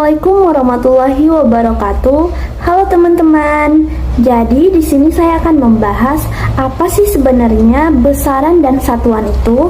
Assalamualaikum warahmatullahi wabarakatuh. Halo teman-teman. Jadi di sini saya akan membahas apa sih sebenarnya besaran dan satuan itu.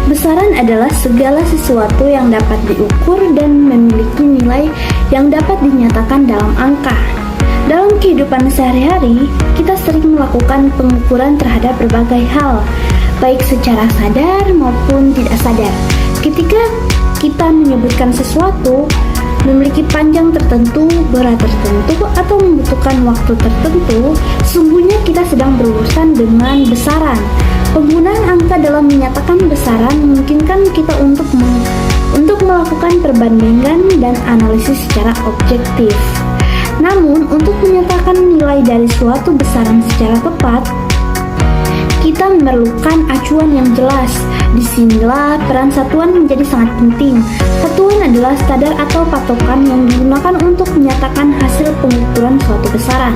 Besaran adalah segala sesuatu yang dapat diukur dan memiliki nilai yang dapat dinyatakan dalam angka. Dalam kehidupan sehari-hari, kita sering melakukan pengukuran terhadap berbagai hal, baik secara sadar maupun tidak sadar. Ketika kita menyebutkan sesuatu, memiliki panjang tertentu, berat tertentu, atau membutuhkan waktu tertentu, sesungguhnya kita sedang berurusan dengan besaran. Penggunaan angka dalam menyatakan besaran memungkinkan kita untuk melakukan perbandingan dan analisis secara objektif. Namun, untuk menyatakan nilai dari suatu besaran secara tepat, kita memerlukan acuan yang jelas. Disinilah peran satuan menjadi sangat penting. Satuan adalah standar atau patokan yang digunakan untuk menyatakan hasil pengukuran suatu besaran.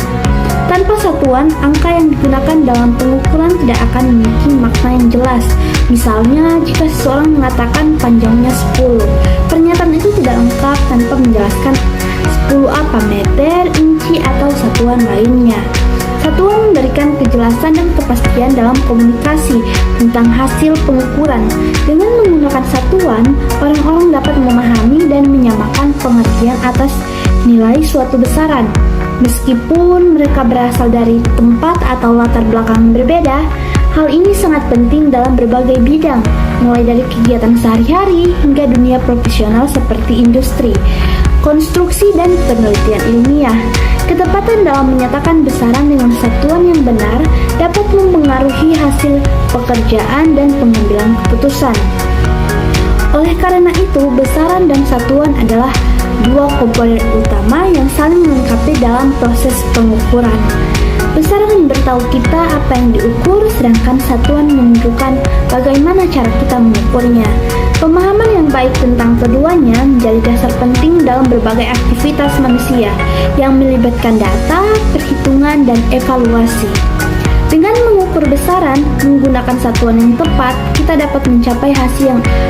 Tanpa satuan, angka yang digunakan dalam pengukuran tidak akan memiliki makna yang jelas. Misalnya, jika seseorang mengatakan panjangnya 10, pernyataan itu tidak lengkap tanpa menjelaskan 10 apa meter, inci, atau satuan lainnya. Satuan memberikan kejelasan dan kepastian dalam komunikasi tentang hasil pengukuran. Dengan menggunakan satuan, orang-orang dapat memahami dan menyamakan pengertian atas nilai suatu besaran. Meskipun mereka berasal dari tempat atau latar belakang berbeda, hal ini sangat penting dalam berbagai bidang, mulai dari kegiatan sehari-hari hingga dunia profesional seperti industri, konstruksi, dan penelitian ilmiah. Ketepatan dalam menyatakan besaran dengan satuan yang benar dapat mempengaruhi hasil pekerjaan dan pengambilan keputusan. Oleh karena itu, besaran dan satuan adalah dua komponen utama yang saling melengkapi dalam proses pengukuran. Besaran memberitahu kita apa yang diukur, sedangkan satuan menunjukkan bagaimana cara kita mengukurnya. Pemahaman yang baik tentang keduanya menjadi dasar penting dalam berbagai aktivitas manusia yang melibatkan data, perhitungan, dan evaluasi. Dengan mengukur besaran menggunakan satuan yang tepat, kita dapat mencapai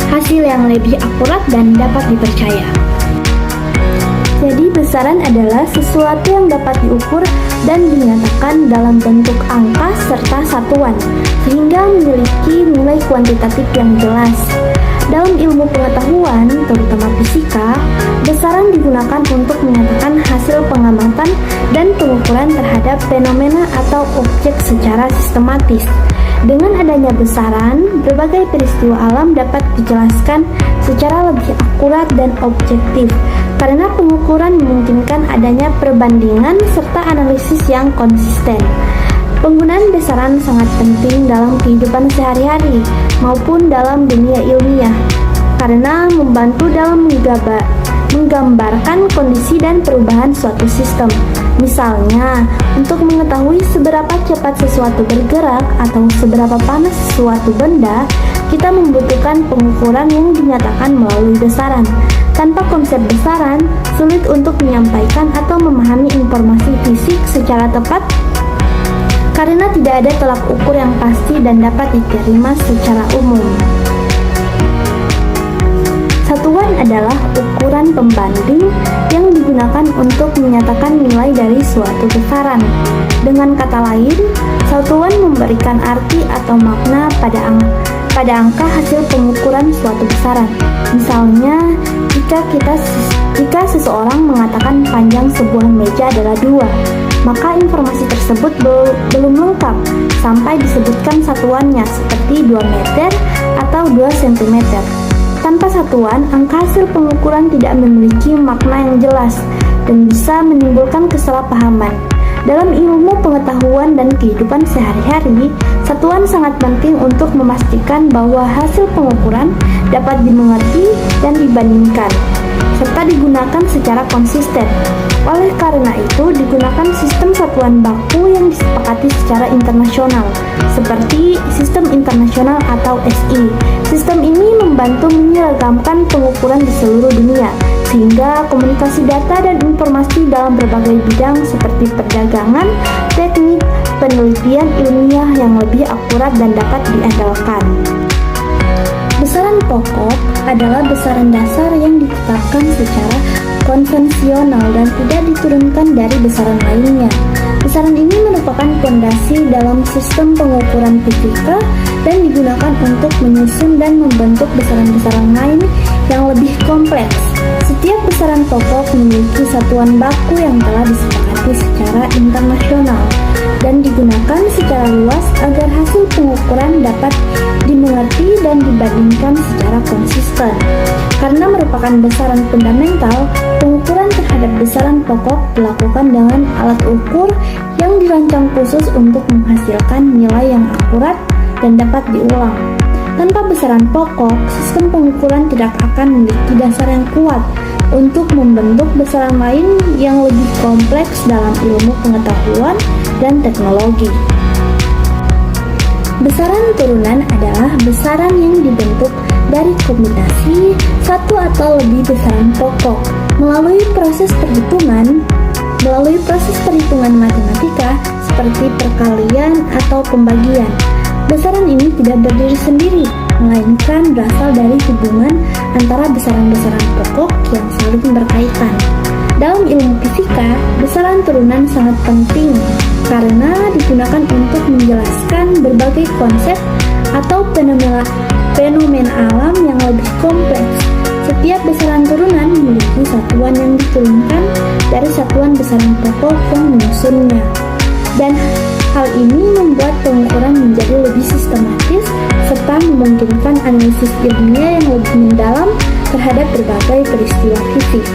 hasil yang lebih akurat dan dapat dipercaya. Jadi besaran adalah sesuatu yang dapat diukur dan dinyatakan dalam bentuk angka serta satuan, sehingga memiliki nilai kuantitatif yang jelas. Dalam ilmu pengetahuan, terutama fisika, besaran digunakan untuk menyatakan hasil pengamatan dan pengukuran terhadap fenomena atau objek secara sistematis. Dengan adanya besaran, berbagai peristiwa alam dapat dijelaskan secara lebih akurat dan objektif, karena pengukuran memungkinkan adanya perbandingan serta analisis yang konsisten. Penggunaan besaran sangat penting dalam kehidupan sehari-hari maupun dalam dunia ilmiah, karena membantu dalam menggambarkan kondisi dan perubahan suatu sistem. Misalnya, untuk mengetahui seberapa cepat sesuatu bergerak atau seberapa panas suatu benda, kita membutuhkan pengukuran yang dinyatakan melalui besaran. Tanpa konsep besaran, sulit untuk menyampaikan atau memahami informasi fisik secara tepat, karena tidak ada tolak ukur yang pasti dan dapat diterima secara umum. Satuan adalah ukuran pembanding yang digunakan untuk menyatakan nilai dari suatu besaran. Dengan kata lain, satuan memberikan arti atau makna pada angka hasil pengukuran suatu besaran. Misalnya, jika seseorang mengatakan panjang sebuah meja adalah 2, maka informasi tersebut belum lengkap sampai disebutkan satuannya seperti 2 meter atau 2 cm. Tanpa satuan, angka hasil pengukuran tidak memiliki makna yang jelas dan bisa menimbulkan kesalahpahaman. Dalam ilmu pengetahuan dan kehidupan sehari-hari, satuan sangat penting untuk memastikan bahwa hasil pengukuran dapat dimengerti dan dibandingkan, serta digunakan secara konsisten. Oleh karena itu, digunakan sistem satuan baku yang disepakati secara internasional, seperti Sistem Internasional atau SI. Sistem ini membantu menyeragamkan pengukuran di seluruh dunia, sehingga komunikasi data dan informasi dalam berbagai bidang seperti perdagangan, teknik, penelitian ilmiah yang lebih akurat dan dapat diandalkan. Besaran pokok adalah besaran dasar yang ditetapkan secara konvensional dan tidak diturunkan dari besaran lainnya. Besaran ini merupakan fondasi dalam sistem pengukuran fisika dan digunakan untuk menyusun dan membentuk besaran-besaran lain yang lebih kompleks. Setiap besaran pokok memiliki satuan baku yang telah disepakati secara internasional dan digunakan secara luas agar hasil pengukuran dapat dimengerti dan dibandingkan secara konsisten. Karena merupakan besaran fundamental, pengukuran terhadap besaran pokok dilakukan dengan alat ukur yang dirancang khusus untuk menghasilkan nilai yang akurat dan dapat diulang. Tanpa besaran pokok, sistem pengukuran tidak akan memiliki dasar yang kuat untuk membentuk besaran lain yang lebih kompleks dalam ilmu pengetahuan dan teknologi. Besaran turunan adalah besaran yang dibentuk dari kombinasi satu atau lebih besaran pokok melalui proses perhitungan matematika seperti perkalian atau pembagian. Besaran ini tidak berdiri sendiri, melainkan berasal dari hubungan antara besaran-besaran pokok yang saling berkaitan. Dalam ilmu fisika, besaran turunan sangat penting karena digunakan untuk menjelaskan berbagai konsep atau fenomena alam yang lebih kompleks. Setiap besaran turunan memiliki satuan yang diturunkan dari satuan besaran pokok yang menyusunnya. Dan hal ini membuat pengukuran menjadi lebih sistematis serta memungkinkan analisis ilmiah yang lebih mendalam terhadap berbagai peristiwa fisik.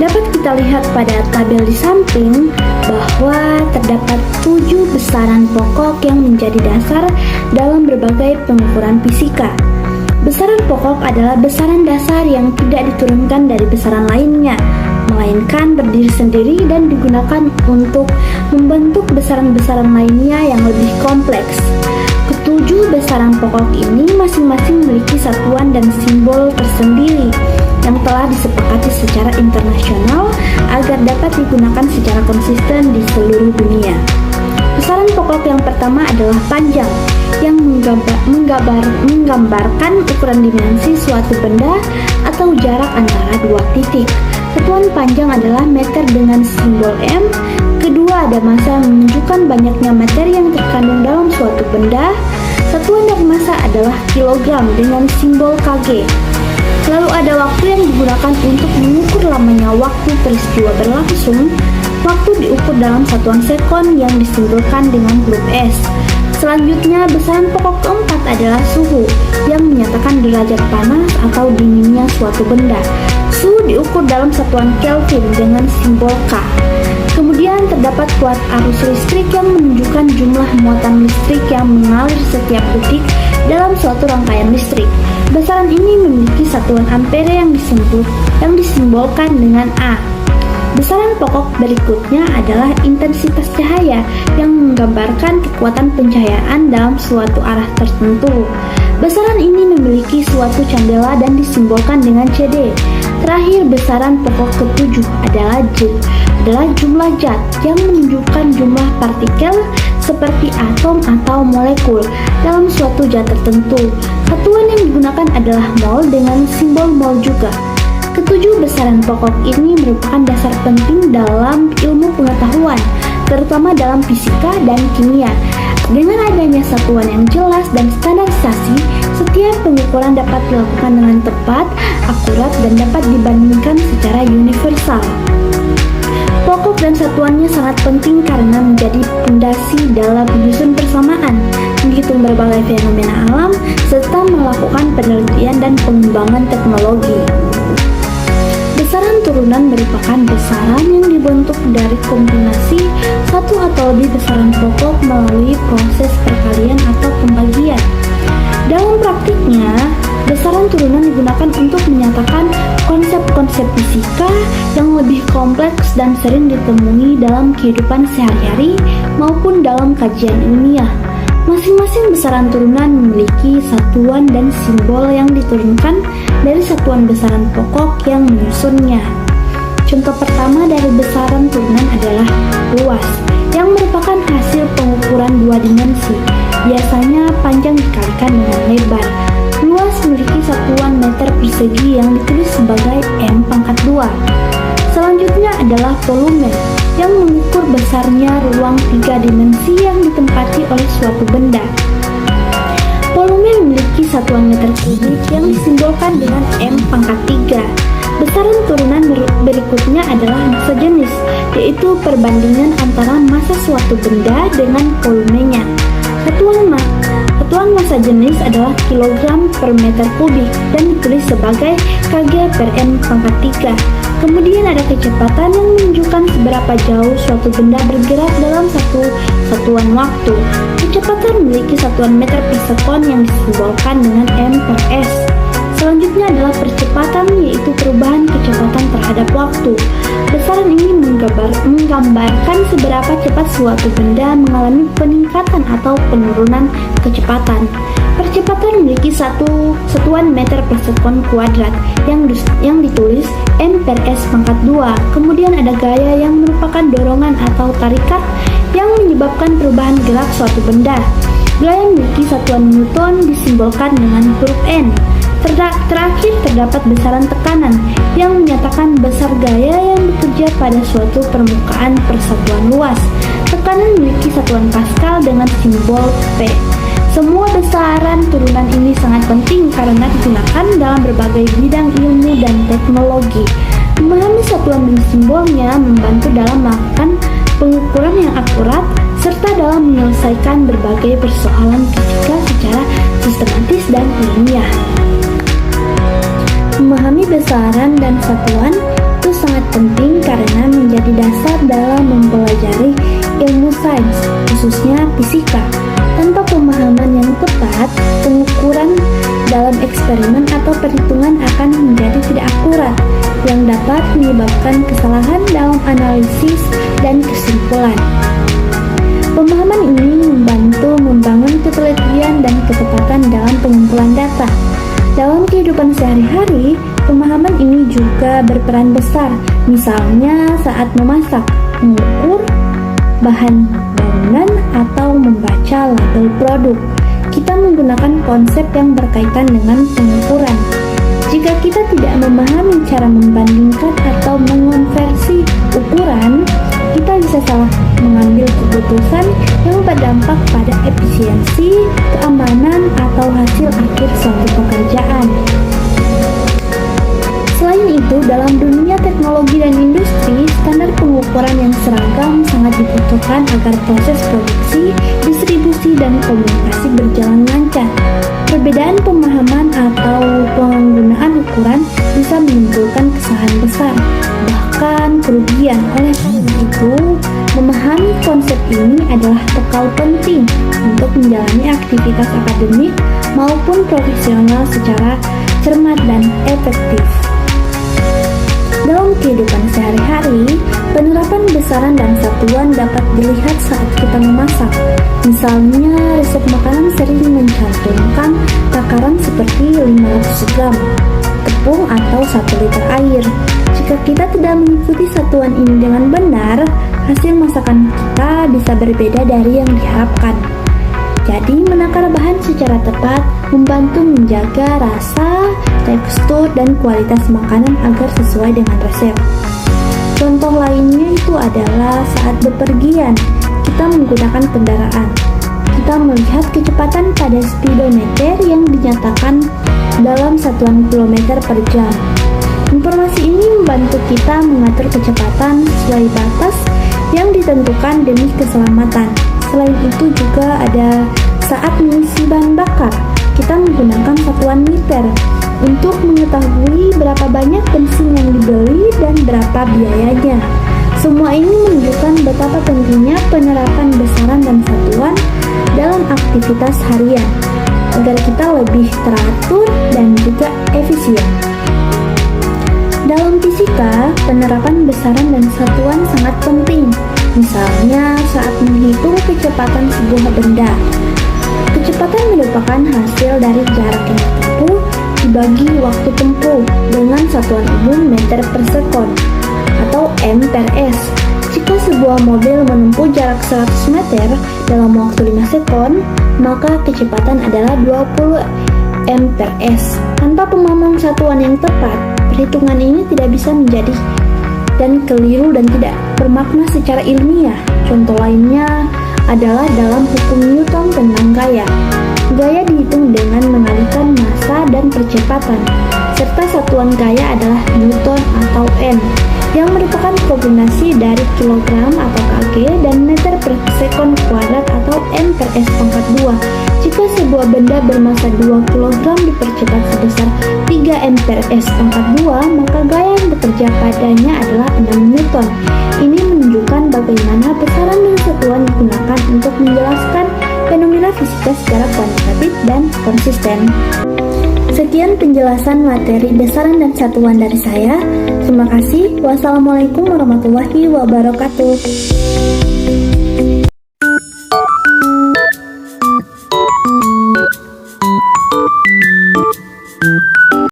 Dapat kita lihat pada tabel di samping bahwa terdapat 7 besaran pokok yang menjadi dasar dalam berbagai pengukuran fisika. Besaran pokok adalah besaran dasar yang tidak diturunkan dari besaran lainnya, melainkan berdiri sendiri dan digunakan untuk membentuk besaran-besaran lainnya yang lebih kompleks. Ketujuh besaran pokok ini masing-masing memiliki satuan dan simbol tersendiri yang telah disepakati secara internasional agar dapat digunakan secara konsisten di seluruh dunia. Besaran pokok yang pertama adalah panjang, yang menggambarkan ukuran dimensi suatu benda atau jarak antara dua titik. Satuan panjang adalah meter dengan simbol M. Kedua, ada massa yang menunjukkan banyaknya materi yang terkandung dalam suatu benda. Satuan dari massa adalah kilogram dengan simbol Kg. Lalu ada waktu yang digunakan untuk mengukur lamanya waktu peristiwa berlangsung. Waktu diukur dalam satuan sekon yang disimbolkan dengan huruf S. Selanjutnya, besaran pokok keempat adalah suhu, yang menyatakan derajat panas atau dinginnya suatu benda. Suhu diukur dalam satuan Kelvin dengan simbol K. Kemudian terdapat kuat arus listrik yang menunjukkan jumlah muatan listrik yang mengalir setiap detik dalam suatu rangkaian listrik. Besaran ini memiliki satuan ampere yang disimbolkan dengan A. Besaran pokok berikutnya adalah intensitas cahaya yang menggambarkan kekuatan pencahayaan dalam suatu arah tertentu. Besaran ini memiliki suatu candela dan disimbolkan dengan CD. Terakhir, besaran pokok ketujuh adalah J, adalah jumlah zat yang menunjukkan jumlah partikel seperti atom atau molekul dalam suatu zat tertentu. Satuan yang digunakan adalah mol dengan simbol mol juga. Ketujuh besaran pokok ini merupakan dasar penting dalam ilmu pengetahuan, terutama dalam fisika dan kimia. Dengan adanya satuan yang jelas dan standarisasi, setiap pengukuran dapat dilakukan dengan tepat, akurat, dan dapat dibandingkan secara universal. Pokok dan satuannya sangat penting karena menjadi fondasi dalam menyusun persamaan, menghitung berbagai fenomena alam, serta melakukan penelitian dan pengembangan teknologi. Besaran turunan merupakan besaran yang dibentuk dari kombinasi satu atau lebih besaran pokok melalui proses perkalian atau pembagian. Dalam praktiknya, besaran turunan digunakan untuk menyatakan konsep-konsep fisika yang lebih kompleks dan sering ditemui dalam kehidupan sehari-hari maupun dalam kajian ilmiah. Masing-masing besaran turunan memiliki satuan dan simbol yang diturunkan dari satuan besaran pokok yang menyusunnya. Contoh pertama dari besaran turunan adalah luas, yang merupakan adalah volume, yang mengukur besarnya ruang 3 dimensi yang ditempati oleh suatu benda. Volume memiliki satuan meter kubik yang disimbolkan dengan M pangkat 3. Besaran turunan berikutnya adalah massa jenis, yaitu perbandingan antara massa suatu benda dengan volumenya. Satuan massa jenis adalah kilogram per meter kubik dan ditulis sebagai kg per M pangkat 3. Kemudian ada kecepatan yang menunjukkan seberapa jauh suatu benda bergerak dalam satu satuan waktu. Kecepatan memiliki satuan meter per sekon yang disimbolkan dengan M per S. Selanjutnya adalah percepatan, yaitu perubahan kecepatan terhadap waktu. Besaran ini menggambarkan seberapa cepat suatu benda mengalami peningkatan atau penurunan kecepatan. Percepatan memiliki satuan meter per sekon kuadrat yang ditulis M per S pangkat 2. Kemudian ada gaya yang merupakan dorongan atau tarikat yang menyebabkan perubahan gerak suatu benda. Gaya memiliki satuan Newton disimbolkan dengan huruf N. Terakhir terdapat besaran tekanan yang menyatakan besar gaya yang bekerja pada suatu permukaan persatuan luas. Tekanan memiliki satuan Pascal dengan simbol P. Semua besaran turunan ini sangat penting karena digunakan dalam berbagai bidang ilmu dan teknologi. Memahami satuan dan simbolnya membantu dalam melakukan pengukuran yang akurat serta dalam menyelesaikan berbagai persoalan fisika secara sistematis dan ilmiah. Memahami besaran dan satuan itu sangat penting karena menjadi dasar dalam mempelajari ilmu sains, khususnya fisika. Tanpa pemahaman yang tepat, pengukuran dalam eksperimen atau perhitungan akan menjadi tidak akurat, yang dapat menyebabkan kesalahan dalam analisis dan kesimpulan. Pemahaman ini membantu membangun ketelitian dan ketepatan dalam pengumpulan data. Dalam kehidupan sehari-hari, pemahaman ini juga berperan besar, misalnya saat memasak, mengukur bahan bangunan, atau membaca label produk. Kita menggunakan konsep yang berkaitan dengan pengukuran. Jika kita tidak memahami cara membandingkan atau mengonversi ukuran, kita bisa salah mengambil keputusan yang berdampak pada efisiensi, keamanan, atau hasil akhir suatu pekerjaan. Selain itu, dalam dunia teknologi dan industri, standar pengukuran yang seragam sangat dibutuhkan agar proses produksi, distribusi, dan komunikasi berjalan lancar. Perbedaan pemahaman atau penggunaan ukuran bisa menimbulkan kesalahan besar, bahkan kerugian. Oleh karena itu, memahami konsep ini adalah bekal penting untuk menjalani aktivitas akademik maupun profesional secara cermat dan efektif. Dalam kehidupan sehari-hari, penerapan besaran dan satuan dapat dilihat saat kita memasak. Misalnya, resep makanan sering mencantumkan takaran seperti 500 gram tepung atau 1 liter air. Jika kita tidak mengikuti satuan ini dengan benar, hasil masakan kita bisa berbeda dari yang diharapkan. Jadi, menakar bahan secara tepat membantu menjaga rasa, tekstur, dan kualitas makanan agar sesuai dengan resep. Contoh lainnya itu adalah saat bepergian, kita menggunakan kendaraan. Kita melihat kecepatan pada speedometer yang dinyatakan dalam satuan kilometer per jam. Informasi ini membantu kita mengatur kecepatan sesuai batas yang ditentukan demi keselamatan. Selain itu juga ada saat mengisi bahan bakar, kita menggunakan satuan liter untuk mengetahui berapa banyak bensin yang dibeli dan berapa biayanya. Semua ini menunjukkan betapa pentingnya penerapan besaran dan satuan dalam aktivitas harian, agar kita lebih teratur dan juga efisien. Dalam fisika, penerapan besaran dan satuan sangat penting. Misalnya saat menghitung kecepatan sebuah benda. Kecepatan merupakan hasil dari jarak yang ditempuh dibagi waktu tempuh dengan satuan umum meter per sekon atau M per S. Jika sebuah mobil menempuh jarak 100 meter dalam waktu 5 sekon, maka kecepatan adalah 20 M per S. Tanpa pemahaman satuan yang tepat, perhitungan ini tidak bisa menjadi dan keliru dan tidak bermakna secara ilmiah. Contoh lainnya adalah dalam hukum Newton tentang gaya. Gaya dihitung dengan mengalihkan massa dan percepatan, serta satuan gaya adalah Newton atau N, yang merupakan kombinasi dari kilogram atau kg dan meter per sekon kuadrat atau m per s pangkat 2. Jika sebuah benda bermassa 2 kg dipercepat sebesar 3 m per s pangkat 2, maka gaya yang bekerja padanya adalah 6 Newton. Ini menunjukkan bagaimana besaran dan satuan digunakan untuk menjelaskan fenomena fisika secara kuantitatif dan konsisten. Sekian penjelasan materi besaran dan satuan dari saya. Terima kasih. Wassalamualaikum warahmatullahi wabarakatuh.